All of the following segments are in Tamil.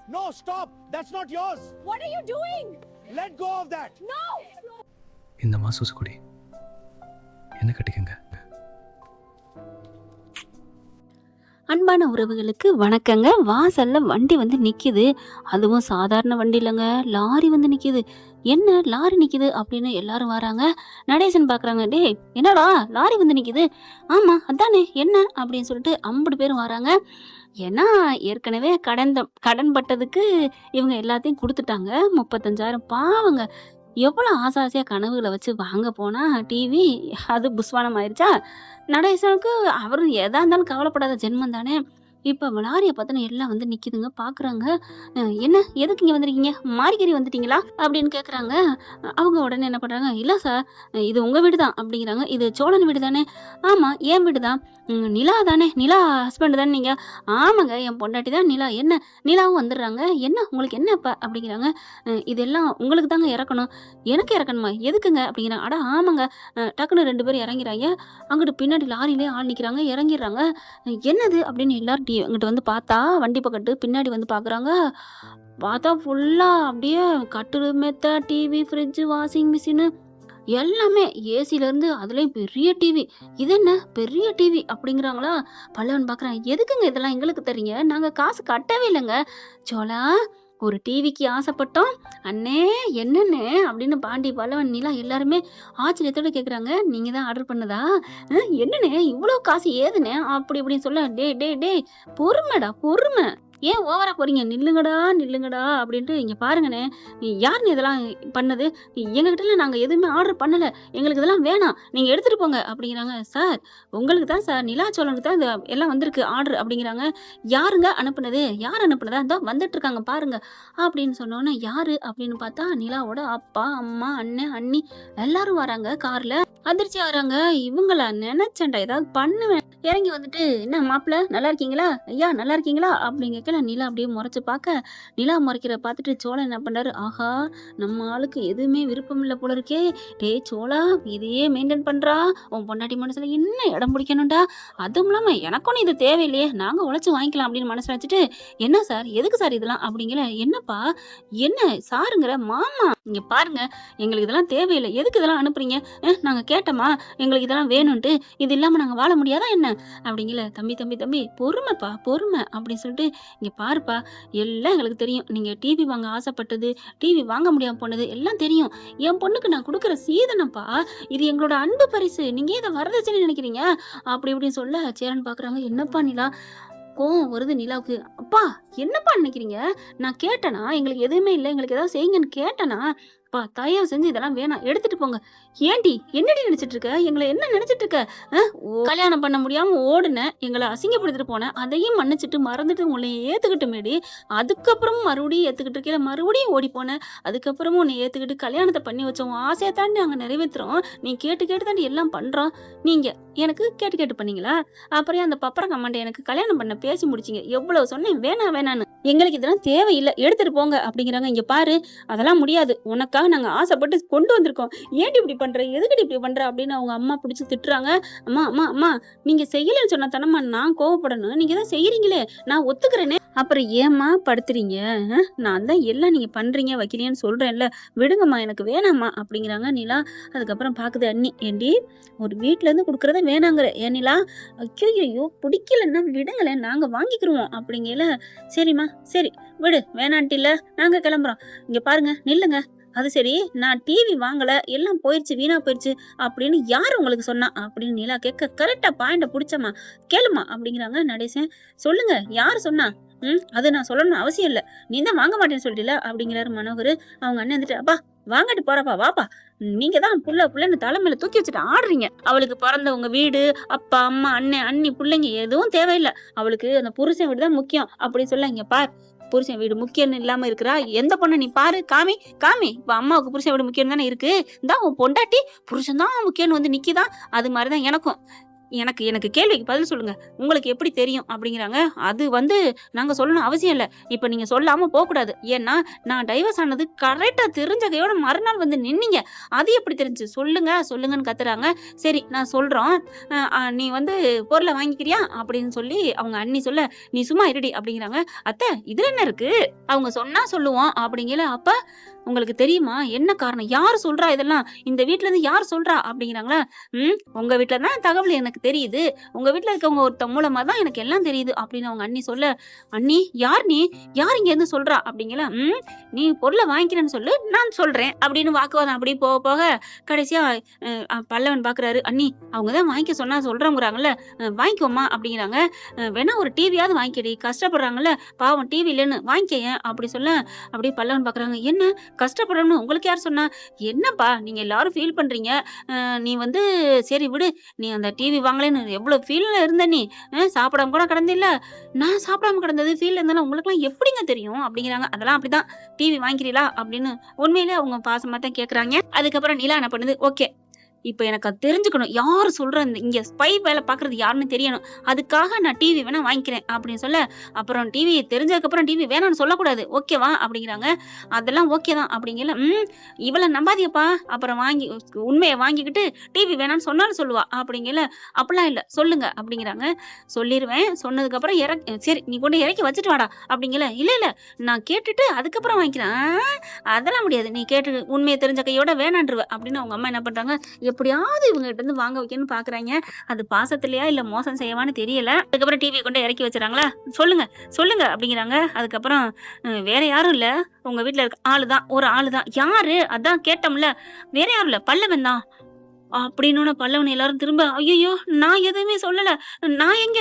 No, stop. That's not yours. What are you doing? Let go of that. No. இந்த மாசூசு குடி என்ன கட்டிக்கங்க. அன்பான உறவுகளுக்கு வணக்கங்க. வாசல்ல வண்டி வந்து நிக்குது. அதுவும் சாதாரண வண்டி இல்லைங்க, லாரி வந்து நிக்குது. என்ன லாரி நிக்குது அப்படின்னு எல்லாரும் வராங்க. நடேசன் பாக்குறாங்க, டேய் என்னடா லாரி வந்து நிக்குது? ஆமா அதானே, என்ன அப்படின்னு சொல்லிட்டு 50 பேரும் வராங்க. ஏன்னா ஏற்கனவே கடன் பட்டதுக்கு இவங்க எல்லாத்தையும் கொடுத்துட்டாங்க. 35,000 பாவங்க. எவ்வளவு ஆசையா கனவுகளை வச்சு வாங்க போனா டிவி அது புஸ்வானம் ஆயிருச்சா. நடேசனுக்கு அவரு எதா இருந்தாலும் கவலைப்படாத ஜென்மம் தானே. இப்ப லாரிய பார்த்தோன்னா எல்லாம் வந்து நிக்குதுங்க, பாக்குறாங்க. என்ன எதுக்கு இங்க வந்திருக்கீங்க, மாரிக்கறி வந்துட்டீங்களா அப்படின்னு கேக்குறாங்க. அவங்க உடனே என்ன பண்றாங்க, இல்ல சார் இது உங்க வீடு தான் அப்படிங்கிறாங்க. இது சோழன் வீடு தானே? ஆமா என் வீடு தான். நிலா தானே, நிலா ஹஸ்பண்ட் தானே நீங்க? ஆமாங்க என் பொண்டாட்டி தான் நிலா. என்ன நிலாவும் வந்துடுறாங்க, என்ன உங்களுக்கு என்ன இப்ப அப்படிங்கிறாங்க. இதெல்லாம் உங்களுக்கு தாங்க இறக்கணும். எனக்கு இறக்கணுமா, எதுக்குங்க அப்படிங்கிறாங்க. அட ஆமாங்க. டக்குன்னு 2 பேரும் இறங்கிறாங்க. அங்கிட்டு பின்னாடி லாரியிலே ஆள் நிக்கிறாங்க, இறங்கிடுறாங்க. என்னது அப்படின்னு எல்லாரும் அங்கிட்டு வந்து பார்த்தா வண்டி பக்கத்து பின்னாடி வந்து பாக்குறாங்க. பார்த்தா ஃபுல்லா அப்படியே கட்டில் மெத்த, டிவி, ஃப்ரிட்ஜ், வாஷிங் மிஷின் எல்லாமே, ஏசில இருந்து அதுலயும் பெரிய டிவி. இது என்ன பெரிய டிவி அப்படிங்கிறாங்களா. பல்லவன் பாக்குறான், எதுக்குங்க இதெல்லாம் எங்களுக்கு தரீங்க, நாங்க காசு கட்டவே இல்லைங்க. சோழா ஒரு டிவிக்கு ஆசைப்பட்டோம் அண்ணே, என்னண்ணே அப்படின்னு பாண்டி, பல்லவன், நிலா எல்லாருமே ஆச்சரியத்தோட கேக்குறாங்க. நீங்க தான் ஆர்டர் பண்ணதா? என்னண்ணே இவ்வளவு காசு ஏதுண்ணே அப்படி இப்படின்னு சொல்ல, டே டே டே பொறுமைடா பொறுமை, ஏன் ஓவரா போறீங்க, நில்லுங்கடா நில்லுங்கடா அப்படின்ட்டு. இங்க பாருங்கண்ணே, யாருன்னு இதெல்லாம் பண்ணது, எங்ககிட்ட நாங்க எதுவுமே ஆர்டர் பண்ணல, எங்களுக்கு இதெல்லாம் வேணாம், நீங்க எடுத்துட்டு போங்க அப்படிங்கிறாங்க. சார் உங்களுக்கு தான் சார், நிலா சோழனுக்கு தான் இது எல்லாம் வந்திருக்கு ஆர்டர் அப்படிங்கிறாங்க. யாருங்க அனுப்புனது, யார் அனுப்புனதா, இந்த வந்துட்டு இருக்காங்க பாருங்க அப்படின்னு சொன்னோன்னே, யாரு அப்படின்னு பார்த்தா நிலாவோட அப்பா, அம்மா, அண்ணன், அண்ணி எல்லாரும் வராங்க. கார்ல அதிர்ச்சி ஆகுறாங்க. இவங்களா, நினைச்சேன்டா ஏதாவது பண்ணுவேன். இறங்கி வந்துட்டு, என்ன மாப்பிள்ள நல்லா இருக்கீங்களா, ஐயா நல்லா இருக்கீங்களா அப்படிங்க. நிலா அப்படியே முறைச்சு பார்க்க, நிலா முறைக்கிற பார்த்துட்டு சோழன் என்ன பண்றாரு, ஆஹா நம்ம ஆளுக்கு எதுவுமே விருப்பம் இல்லை போல இருக்கே. டே சோழா இதையே மெயின்டைன் பண்றா, உன் பொண்டாட்டி மனசுல என்ன இடம் பிடிக்கணும்டா, அதுவும் இல்லாம எனக்கும் இது தேவையில்லையே, நாங்க உழைச்சு வாங்கிக்கலாம் அப்படின்னு மனசுல வச்சுட்டு, என்ன சார் எதுக்கு சார் இதெல்லாம் அப்படிங்கிற. என்னப்பா என்ன சாருங்கிற, மாமா இங்க பாருங்க எங்களுக்கு இதெல்லாம் தேவையில்லை, எதுக்கு இதெல்லாம் அனுப்புறீங்க, நாங்க கேட்டோமா எங்களுக்கு இதெல்லாம் வேணும்ட்டு, இது இல்லாம நாங்க வாழ முடியாதா என்ன அப்படிங்கல. தம்பி தம்பி தம்பி பொறுமைப்பா பொறுமை அப்படின்னு சொல்லிட்டு, இங்க பாருப்பா எல்லாம் எங்களுக்கு தெரியும், நீங்க டிவி வாங்க ஆசைப்பட்டது, டிவி வாங்க முடியாம போனது எல்லாம் தெரியும். என் பொண்ணுக்கு நான் கொடுக்குற சீதனப்பா, இது எங்களோட அன்பு பரிசு, நீங்க இதை வரதட்சணை நினைக்கிறீங்க அப்படி இப்படின்னு சொல்ல, சேரன் பாக்குறாங்க. என்னப்பா நிலா, கோவம் வருது நிலாவுக்கு. அப்பா என்னப்பா நினைக்கிறீங்க, நான் கேட்டேனா எங்களுக்கு எதுவுமே இல்லை, எங்களுக்கு ஏதாவது செய்யுங்கன்னு கேட்டேனா, பா தயவு செஞ்சு இதெல்லாம் வேணாம் எடுத்துட்டு போங்க. ஏண்டி என்னடி நினைச்சிட்டு இருக்க, எங்களை என்ன நினைச்சிட்டு இருக்க, கல்யாணம் பண்ண முடியாம ஓடுன, எங்களை அசிங்கப்படுத்திட்டு போனேன், அதையும் மன்னிச்சுட்டு மறந்துட்டு உங்களை ஏத்துக்கிட்டுமேடி, அதுக்கப்புறமும் மறுபடியும் ஏத்துக்கிட்டு இருக்கல, மறுபடியும் ஓடி போனேன், அதுக்கப்புறமும் உன்னை ஏத்துக்கிட்டு கல்யாணத்தை பண்ணி வச்சோம், ஆசையை தாண்டி நாங்க நிறைவேற்றுறோம், நீ கேட்டு கேட்டு தாண்டி எல்லாம் பண்றோம், நீங்க எனக்கு கேட்டு கேட்டு பண்ணீங்களா, அப்புறம் அந்த பப்பர கமாண்டை எனக்கு கல்யாணம் பண்ண பேசி முடிச்சிங்க, எவ்வளவு சொன்னேன் வேணாம் வேணான்னு, எங்களுக்கு இதெல்லாம் தேவையில்லை எடுத்துட்டு போங்க அப்படிங்கிறாங்க. இங்க பாரு அதெல்லாம் முடியாது, உனக்காக நாங்க ஆசைப்பட்டு கொண்டு வந்திருக்கோம், ஏன்டி இப்படி பண்ற, எதுக்கடி இப்படி பண்ற அப்படின்னு அவங்க அம்மா பிடிச்சி திட்டுறாங்க. அம்மா அம்மா அம்மா நீங்க செய்யலன்னு சொன்ன தானம்மா நான் கோவப்படணும், நீங்க தான் செய்யறீங்களே நான் ஒத்துக்கிறேனே, அப்புறம் ஏம்மா படுத்துறீங்க, நான் தான் எல்லாம் நீங்க பண்றீங்க வைக்கலையேன்னு சொல்றேன்ல, விடுங்கம்மா எனக்கு வேணாம்மா அப்படிங்கிறாங்க நிலா. அதுக்கப்புறம் பாக்குது அண்ணி, ஏண்டி ஒரு வீட்டுல இருந்து கொடுக்கறத வேணாங்கிற, ஏன் நிலா, ஐயோ பிடிக்கலன்னா விடுங்களேன் நாங்க வாங்கிக்கிறோம் அப்படிங்கல. சரிம்மா சரி விடு, வேணான்ட்டு இல்ல நாங்க கிளம்புறோம், இங்க பாருங்க நில்லுங்க, அது சரி நான் டிவி வாங்கல, எல்லாம் போயிடுச்சு வீணா போயிடுச்சு அப்படின்னு யார் உங்களுக்கு சொன்னா அப்படின்னு நிலா கேட்க, கரெக்டா பாயிண்ட புடிச்சம்மா கேளுமா அப்படிங்கிறாங்க. நடேசன் சொல்லுங்க யாரு சொன்னா, அது நான் சொல்லணும்னு அவசியம் இல்ல, நீ தான் வாங்க மாட்டேன்னு சொல்லிட்டல அப்படிங்கிறாரு மனோகர். அவங்க அண்ணன் வந்துட்டு, அப்பா வாங்கிட்டு போறப்பா வாப்பா, நீங்க தான் புள்ளன்னு தலைமையில தூக்கி வச்சுட்டு ஆடுறீங்க, அவளுக்கு பிறந்த உங்க வீடு, அப்பா அம்மா அண்ணன் அண்ணி பிள்ளைங்க எதுவும் தேவையில்லை, அவளுக்கு அந்த புருஷன் வீடு தான் முக்கியம் அப்படின்னு சொல்ல. இங்க பார் புருஷன் வீடு முக்கியம் இல்லாம இருக்கிறா எந்த பொண்ணு நீ பாரு, காமி காமி, இப்ப அம்மாவுக்கு புருஷன் வீடு முக்கியம் தானே இருக்கு, இந்த உன் பொண்டாட்டி புருஷன் தான் முக்கியம்னு வந்து நிக்கிதான், அது மாதிரிதான் எனக்கும், எனக்கு எனக்கு கேள்விக்கு பதில் சொல்லுங்க. உங்களுக்கு எப்படி தெரியும் அப்படிங்கிறாங்க. அது வந்து நாங்க சொல்லணும் அவசியம் இல்ல. இப்ப நீங்க சொல்லாம போக்கூடாது. ஏன்னா நான் டைவர்ஸ் ஆனது கரெக்ட்டா தெரிஞ்ச கையோட மறுநாள் வந்து நின்னீங்க. அது எப்படி தெரிஞ்சுச்சு? சொல்லுங்க, சொல்லுங்கன்னு கத்துறாங்க. சரி நான் சொல்றோம். நீ வந்து பொருள வாங்கிக்கிறியா? அப்படின்னு சொல்லி அவங்க அண்ணி சொல்ல, நீ சும்மா இருடி அப்படிங்கிறாங்க. அத்தை இதுல என்ன இருக்கு? அவங்க சொன்னா சொல்லுவோம் அப்படிங்கல. அப்ப உங்களுக்கு தெரியுமா? என்ன காரணம்? யார் சொல்றா இதெல்லாம்? இந்த வீட்ல இருந்து யார் சொல்றா? அப்படிங்கிறாங்களா. உங்க வீட்ல தான் தகவல் எனக்கு தெரியுது. உங்க வீட்ல இருக்கவங்க ஒருத்தவங்க மூலமா தான் எனக்கு எல்லாம் தெரியுது அப்படின்னு அவங்க அண்ணி சொல்ல, அண்ணி யார் நீ? யார் இங்க இருந்து சொல்றா? அப்படிங்கல. நீ பொருள வாங்கிக்கிறேன்னு சொல்லு, நான் சொல்றேன் அப்படின்னு வாக்குவாதம் அப்படி போக போக கடைசியா பல்லவன் பாக்குறாரு. அண்ணி அவங்க தான் வாங்கிக்க சொன்னா சொல்றோங்கிறாங்கல்ல, வாங்கிக்கோமா அப்படிங்கிறாங்க. வேணா ஒரு டிவியாவது வாங்கிக்கடி, கஷ்டப்படுறாங்கல்ல, பாவம் டிவி இல்லைன்னு வாங்கிக்க அப்படி சொல்ல, அப்படியே பல்லவன் பாக்குறாங்க. என்ன கஷ்டப்படுறோம்னு உங்களுக்கு யார் சொன்னா? என்னப்பா நீங்க எல்லாரும் ஃபீல் பண்றீங்க. நீ வந்து சரி விடு. நீ அந்த டிவி வாங்கலைன்னு எவ்வளவு ஃபீல்ல இருந்த நீ? சாப்பிடாம கூட கிடந்தில்ல. நான் சாப்பிடாம கிடந்தது ஃபீல்ல இருந்தேன்னா உங்களுக்குலாம் எப்படிங்க தெரியும்? அப்படிங்கிறாங்க. அதெல்லாம் அப்படிதான். டிவி வாங்கிக்கிறீங்களா அப்படின்னு உண்மையிலே அவங்க பாசமா தான் கேக்குறாங்க. அதுக்கப்புறம் நிலா என்ன பண்ணுது? ஓகே. இப்ப எனக்கு அது தெரிஞ்சுக்கணும். யாரு சொல்ற இங்க ஸ்பை வேலை பாக்குறது யாருன்னு தெரியணும். அதுக்காக நான் டிவி வேணா வாங்கிக்கிறேன் அப்படின்னு சொல்ல, அப்புறம் டிவி தெரிஞ்சதுக்கு அப்புறம் டிவி வேணாம்னு சொல்லக்கூடாது. ஓகேவா? அப்படிங்கிறாங்க. அதெல்லாம் ஓகே தான் அப்படிங்கல. இவள நம்பாதியப்பா. அப்புறம் உண்மையை வாங்கிக்கிட்டு டிவி வேணாம்னு சொன்னாலும் சொல்லுவா அப்படிங்கல. அப்படிலாம் இல்ல சொல்லுங்க அப்படிங்கிறாங்க. சொல்லிருவேன். சொன்னதுக்கு அப்புறம் சரி நீ கொண்டு இறக்கி வச்சுட்டு வாடா அப்படிங்கல. இல்ல நான் கேட்டுட்டு அதுக்கப்புறம் வாங்கிக்கிறேன். அதெல்லாம் முடியாது. நீ கேட்டு உண்மையை தெரிஞ்ச கையோட வேணான்றுவ அப்படின்னு அவங்க அம்மா என்ன பண்றாங்க? எப்படியாவது இவங்க கிட்ட இருந்து வாங்க வைக்கணும்னு பாக்குறாங்க. அது பாசத்திலயா இல்ல மோசம் செய்யவான்னு தெரியல. அதுக்கப்புறம் டிவி கொண்டு இறக்கி வச்சுறாங்களா. சொல்லுங்க சொல்லுங்க அப்படிங்கிறாங்க. அதுக்கப்புறம் வேற யாரும் இல்ல, உங்க வீட்டுல இருக்க ஆளுதான், ஒரு ஆளுதான். யாரு? அதான் கேட்டோம்ல. வேற யாரும் இல்ல, பல்லவன் தான் அப்படின்னு பல்லவன் எல்லாரும் திரும்ப, ஐயோ நான் எதுவுமே சொல்லல, நான் எங்க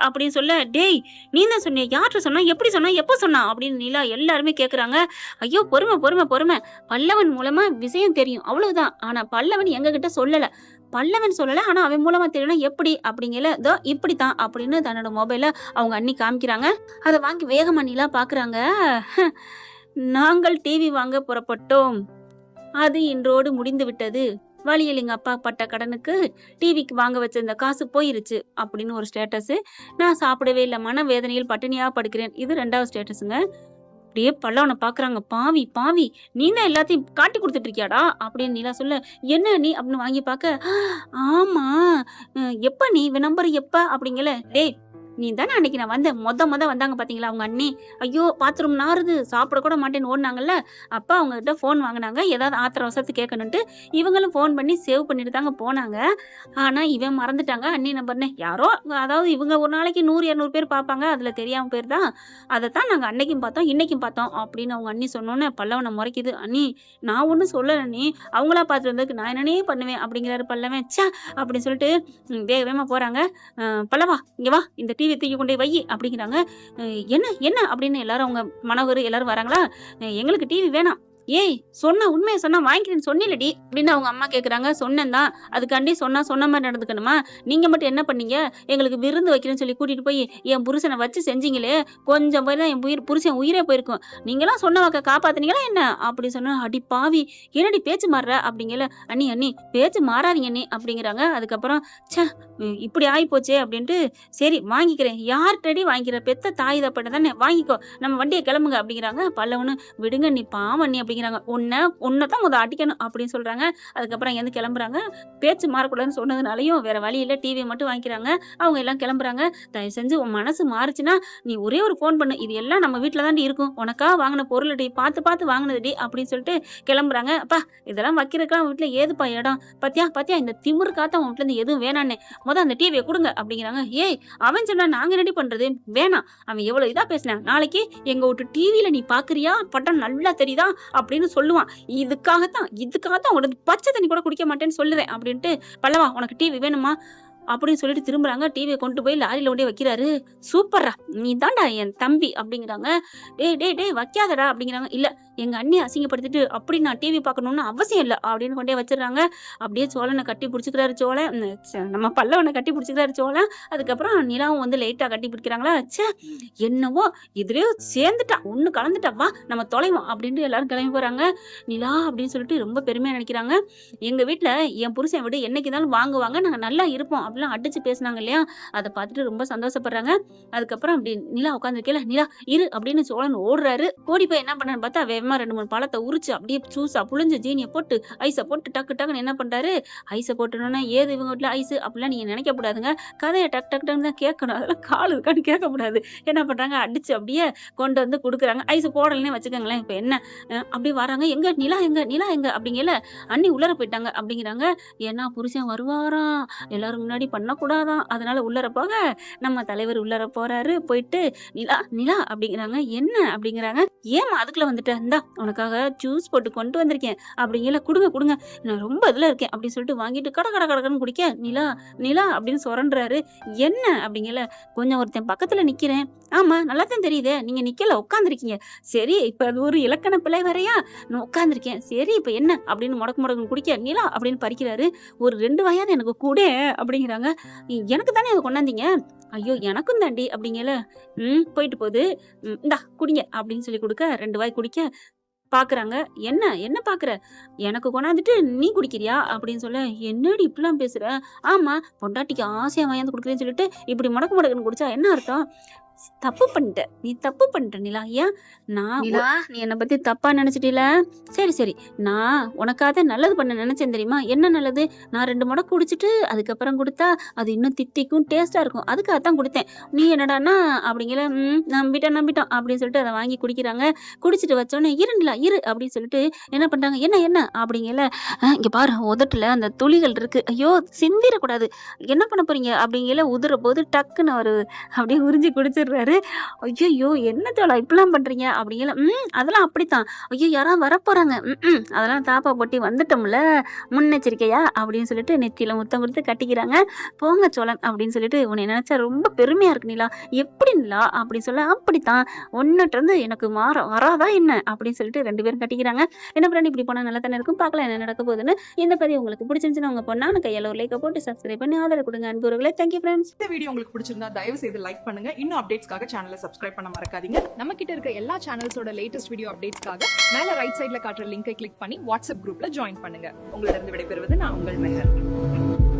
அப்படின்னு சொல்ல, டேய் நீ தான் சொன்னிய, யார்கிட்ட சொன்னா, எப்படி சொன்னா, எப்ப சொன்னா அப்படின்னு நிலா எல்லாருமே கேக்குறாங்க. ஐயோ பொறுமை பொறுமை பொறுமை, பல்லவன் மூலமா விஷயம் தெரியும் அவ்வளவுதான். ஆனா பல்லவன் எங்க கிட்ட சொல்லல. பல்லவன் சொல்லல, ஆனா அவன் மூலமா தெரியணும். எப்படி அப்படிங்கல, இதோ இப்படித்தான் அப்படின்னு தன்னோட மொபைல அவங்க அண்ணி காமிக்கிறாங்க. அதை வாங்கி வேகமா நிலா பாக்குறாங்க. நாங்கள் டிவி வாங்க புறப்பட்டோம், அது இன்றோடு முடிந்து விட்டது. வழியில் எங்க அப்பா பட்ட கடனுக்கு டிவிக்கு வாங்க வச்சிருந்த காசு போயிருச்சு அப்படின்னு ஒரு ஸ்டேட்டஸ். நான் சாப்பிடவே இல்லை, மனவேதனையில் பட்டினியா படுக்கிறேன். இது 2வது ஸ்டேட்டஸுங்க. அப்படியே பல்லவனை பாக்குறாங்க. பாவி பாவி, நீ தான் எல்லாத்தையும் காட்டி கொடுத்துட்டு இருக்கியாடா அப்படின்னு நிலா சொல்ல, என்ன நீ அப்படின்னு வாங்கி பாக்க, ஆமா எப்ப நீ நம்பர் எப்ப அப்படிங்கல. டேய் நீ தானே அன்னைக்கு நான் வந்தேன், மொத வந்தாங்க பாத்தீங்களா அவங்க அண்ணி, ஐயோ பாத்ரூம் நாறுது சாப்பிட கூட மாட்டேன்னு ஓடினாங்கல்ல. அப்ப அவங்க கிட்ட போன் வாங்கினாங்க, ஏதாவது ஆத்திர அவசரத்து கேட்கணும்ட்டு. இவங்களும் போன் பண்ணி சேவ் பண்ணிட்டு தாங்க போனாங்க. ஆனா இவன் மறந்துட்டாங்க அண்ணி நம்பர்னு. யாரோ அதாவது இவங்க ஒரு நாளைக்கு 100-200 பேர் பார்ப்பாங்க, அதுல தெரியாம பேர் தான். அதைத்தான் நாங்க அன்னைக்கும் பார்த்தோம் இன்னைக்கும் பார்த்தோம் அப்படின்னு அவங்க அண்ணி சொன்னோன்னே பல்லவனை முறைக்குது. அண்ணி நான் ஒன்னும் சொல்லல, நீ அவங்களா பார்த்துட்டு வந்ததுக்கு நான் என்னன்னே பண்ணுவேன் அப்படிங்கிறாரு பல்லவன். சே அப்படின்னு சொல்லிட்டு வேகமா போறாங்க. பல்லவா இங்க வா, இந்த டிவி தூக்கி கொண்டு வை அப்படிங்கிறாங்க. என்ன என்ன அப்படின்னு எல்லாரும் அவங்க மனோகர் எல்லாரும் வராங்களா. எங்களுக்கு டிவி வேணாம். ஏய் சொன்னா உண்மையை சொன்னா வாங்கிக்கிறேன்னு சொன்னிலடி அப்படின்னு அவங்க அம்மா கேக்குறாங்க. சொன்னேன் தான், அதுக்காண்டி சொன்ன மாதிரி நடந்துக்கணுமா? நீங்க மட்டும் என்ன பண்ணீங்க? எங்களுக்கு விருந்து வைக்கிறேன்னு சொல்லி கூட்டிட்டு போய் என் புருஷனை வச்சு செஞ்சீங்களே, கொஞ்சம் போய் தான் என் புருஷன் உயிரே போயிருக்கும். நீங்களாம் சொன்ன வாக்க காப்பாத்துனீங்களா என்ன அப்படி சொன்னா, அடி பாவி என்னடி பேச்சு மாறுற அப்படிங்கல. அண்ணி பேச்சு மாறாதீங்க அண்ணி அப்படிங்கிறாங்க. அதுக்கப்புறம் சே இப்படி ஆகி போச்சே அப்படின்ட்டு, சரி வாங்கிக்கிறேன். யார்கிட்டடி வாங்கிக்கிற? பெத்த தாய் தப்பட்ட தானே, வாங்கிக்கோ, நம்ம வண்டியை கிளம்புங்க அப்படிங்கிறாங்க. பல்லவனு விடுங்க நீ பாவம் நீ அப்படிங்கிறாங்க. உன்னைத்தான் முத அடிக்கணும் அப்படின்னு சொல்றாங்க. அதுக்கப்புறம் எங்க கிளம்புறாங்க. பேச்சு மாறக்கூடாதுன்னு சொன்னதுனாலையும் வேற வழி இல்ல, டிவியை மட்டும் வாங்கிக்கிறாங்க. அவங்க எல்லாம் கிளம்புறாங்க. தயவு செஞ்சு உன் மனசு மாறுச்சுன்னா நீ ஒரே ஒரு போன் பண்ணு, இது எல்லாம் நம்ம வீட்டுல தாண்டி இருக்கும், உனக்கா வாங்கின பொருள் பார்த்து வாங்கினதுடி அப்படின்னு சொல்லிட்டு கிளம்புறாங்க. அப்பா இதெல்லாம் வைக்கிறதுக்கெல்லாம் வீட்டுல ஏதுப்பா இடம், பாத்தியா இந்த திமிரு காத்த உன் வீட்டுல இருந்து எதுவும் வேணான்னு அந்த டிவியை கொடுங்க அப்படிங்கிறாங்க. ஏய் அவன் சொன்னா நாங்க ரெடி பண்றது வேணாம், அவன் எவ்வளவு இதா பேசினான், நாளைக்கு எங்க வீட்டு டிவியில நீ பாக்குறியா, பட்டம் நல்லா தெரியுதா அப்படின்னு சொல்லுவான். இதுக்காகத்தான் உனக்கு பச்சை தண்ணி கூட குடிக்க மாட்டேன்னு சொல்லுறேன் அப்படின்ட்டு, பல்லவா உனக்கு டிவி வேணுமா அப்படின்னு சொல்லிட்டு திரும்புறாங்க. டிவியை கொண்டு போய் லாரியில கொண்டே வைக்கிறாரு. சூப்பர்ரா நீ தான்டா என் தம்பி அப்படிங்கிறாங்க. டேய் வைக்காதடா அப்படிங்கிறாங்க. இல்ல எங்க அண்ணி அசிங்கப்படுத்திட்டு அப்படி நான் டிவி பார்க்கணும்னு அவசியம் இல்லை அப்படின்னு கொண்டே வச்சிடுறாங்க. அப்படியே சோழனை கட்டி பிடிச்சிக்கிறாரு சோழன். நம்ம பல்லவனை கட்டி பிடிச்சிக்கிறாரு சோழன். அதுக்கப்புறம் நிலாவும் வந்து லைட்டா கட்டி பிடிக்கிறாங்களா. ச்சே என்னவோ இதுலயே சேர்ந்துட்டா ஒண்ணு கலந்துட்டா, வா நம்ம தொலைவோம் அப்படின்ட்டு எல்லாரும் கிளம்பி போறாங்க. நிலா அப்படின்னு சொல்லிட்டு ரொம்ப பெருமையா நினைக்கிறாங்க. எங்க வீட்டுல என் புருஷன் விட என்னைக்கு இருந்தாலும் வாங்குவாங்க, நாங்க நல்லா இருப்போம் அப்படிலாம் அடிச்சு பேசினாங்க இல்லையா, அதை பார்த்துட்டு ரொம்ப சந்தோஷப்படுறாங்க. அதுக்கப்புறம் அப்படி நிலா உட்காந்துருக்கல, நிலா இரு அப்படின்னு சோழன் ஓடுறாரு. ஓடி போய் என்ன பண்ணான்னு பார்த்தா வேகமா 2-3 பழத்தை உரிச்சு அப்படியே ஜூஸா புளிஞ்சு ஜீனியை போட்டு ஐஸை போட்டு டக்கு டக்குன்னு என்ன பண்றாரு, ஐஸை போட்டணும்னா ஏது இவங்க வீட்டுல ஐஸ் அப்படிலாம் நீங்க நினைக்க கூடாதுங்க, கதையை டக்கு டக்கு டக்குன்னு தான் கேட்கணும், அதெல்லாம் கால் இருக்கான்னு கேட்கக்கூடாது. என்ன பண்றாங்க, அடிச்சு அப்படியே கொண்டு வந்து கொடுக்குறாங்க. ஐஸ் போடலன்னே வச்சுக்கோங்களேன். இப்ப என்ன அப்படி வராங்க, எங்க நிலா எங்க நிலா எங்க அப்படிங்கல, அண்ணி உள்ளர போயிட்டாங்க அப்படிங்கிறாங்க. ஏன்னா புருஷன் வருவாராம், எல்லாரும் முன்னாடி பண்ணக்கூடாதான், அதனால உள்ளர போக நம்ம தலைவர் உள்ளர போறாரு. போயிட்டு நிலா நிலா அப்படிங்கிறாங்க. என்ன அப்படிங்கிறாங்க. ஏமா அதுக்குள்ள வந்துட்ட, இந்தா உனக்காக ஜூஸ் போட்டு கொண்டு வந்திருக்கேன் அப்படிங்கல, கொடுங்க கொடுங்க நான் ரொம்ப இதுல இருக்கேன் அப்படின்னு சொல்லிட்டு வாங்கிட்டு கட கட கடன்னு குடிக்க, நிலா நிலா அப்படின்னு சொல்றாரு. என்ன அப்படிங்கல, கொஞ்சம் ஒருத்தன் பக்கத்துல நிக்கிறேன். ஆமா நல்லா தான் தெரியுதே, நீங்க நிக்கல உட்காந்துருக்கீங்க. சரி இப்ப அது ஒரு இலக்கண பிழை வரையா, நான் உட்காந்துருக்கேன். சரி இப்ப என்ன அப்படின்னு முடக்கு குடிக்க, நிலா அப்படின்னு பறிக்கிறாரு. ஒரு 2 வாயாவது எனக்கு கூட அப்படிங்கிறாங்க. எனக்கு தானே அதை கொண்டாந்தீங்க. ஐயோ எனக்கும் தாண்டி அப்படிங்கல. போயிட்டு போகுது. இந்தா குடிங்க அப்படின்னு சொல்லி கொடுக்க, 2 வாய் குடிக்க பாக்குறாங்க. என்ன என்ன பாக்குற, எனக்கு கொண்டாந்துட்டு நீ குடிக்கிறியா அப்படின்னு சொல்ல, என்னடி இப்படிலாம் பேசுற, ஆமா பொண்டாட்டிக்கு ஆசையா வாங்கி கொடுக்குறேன்னு சொல்லிட்டு இப்படி முடக்குன்னு குடிச்சா என்ன அர்த்தம், தப்பு பண்ணிட்ட, நீ தப்பு பண்ணிட்ட நிலா. ஏன் நான் நீ என்னை பத்தி தப்பா நினைச்சிட்டீல, சரி சரி நான் உனக்காக நல்லது பண்ண நினைச்சேன் தெரியுமா. என்ன நல்லது, நான் 2 முடக்கு குடிச்சிட்டு அதுக்கப்புறம் கொடுத்தா அது இன்னும் தித்திக்கும் டேஸ்டா இருக்கும், அதுக்காகத்தான் கொடுத்தேன். நீ என்னடானா அப்படிங்கிற நம்பிட்டான் அப்படின்னு சொல்லிட்டு அதை வாங்கி குடிக்கிறாங்க. குடிச்சிட்டு வச்சோன்னே இரு நிலா இரு அப்படின்னு சொல்லிட்டு என்ன பண்றாங்க, என்ன என்ன அப்படிங்கல, இங்க பாரு உதட்டுல அந்த துளிகள் இருக்கு, ஐயோ சிந்திரக்கூடாது, என்ன பண்ண போறீங்க அப்படிங்கல, உதுற போது டக்குன்னு ஒரு அப்படியே உறிஞ்சி குடிச்சிடுறாரு. ஐயோ என்ன தோழா இப்படிலாம் பண்றீங்க அப்படிங்கல. அதெல்லாம் அப்படித்தான், ஐயோ யாராவது வரப்போறாங்க, அதெல்லாம் தாப்பா போட்டி வந்துட்டோம்ல முன்னெச்சரிக்கையா அப்படின்னு சொல்லிட்டு நெத்தியில முத்தம் கொடுத்து கட்டிக்கிறாங்க. போங்க சோழன் அப்படின்னு சொல்லிட்டு, உன்னை நினைச்சா ரொம்ப பெருமையா இருக்கு நிலா, எப்படி நிலா அப்படின்னு சொல்ல, அப்படித்தான் ஒன்னுட்டு இருந்து எனக்கு வராதா என்ன அப்படின்னு சொல்லிட்டு 2 பேரும் கட்டிக்கிறாங்க. என்ன பண்ணி இப்படி போனா நல்லா தானே இருக்கும், பார்க்கலாம் என்ன நடக்க போகுதுன்னு. இந்த பதிவு உங்களுக்கு பிடிச்சிருந்துச்சுன்னா உங்க பொண்ணான கையால ஒரு லைக்கை போட்டு சப்ஸ்கிரைப் பண்ணி ஆதரவு கொடுங்க அன்புறவுகளே. Thank you friends. இந்த வீடியோ உங்களுக்கு பிடிச்சிருந்தா தயவு செய்து லைக் பண்ணுங்க. இன்னும் அப்டேட்ஸ்க்காக சேனலை சப்ஸ்கிரைப் பண்ண மறக்காதீங்க. நம்ம கிட்ட இருக்க எல்லா சேனல்ஸோட லேட்டஸ்ட் வீடியோ அப்டேட்ஸ்க்காக மேல ரைட் சைடுல காட்டுற லிங்கை கிளிக் பண்ணி வாட்ஸ்அப் குரூப்ல ஜாயின் பண்ணுங்க. உங்களிடம் விடைபெறுவது நான் உங்கள் மெஹர்.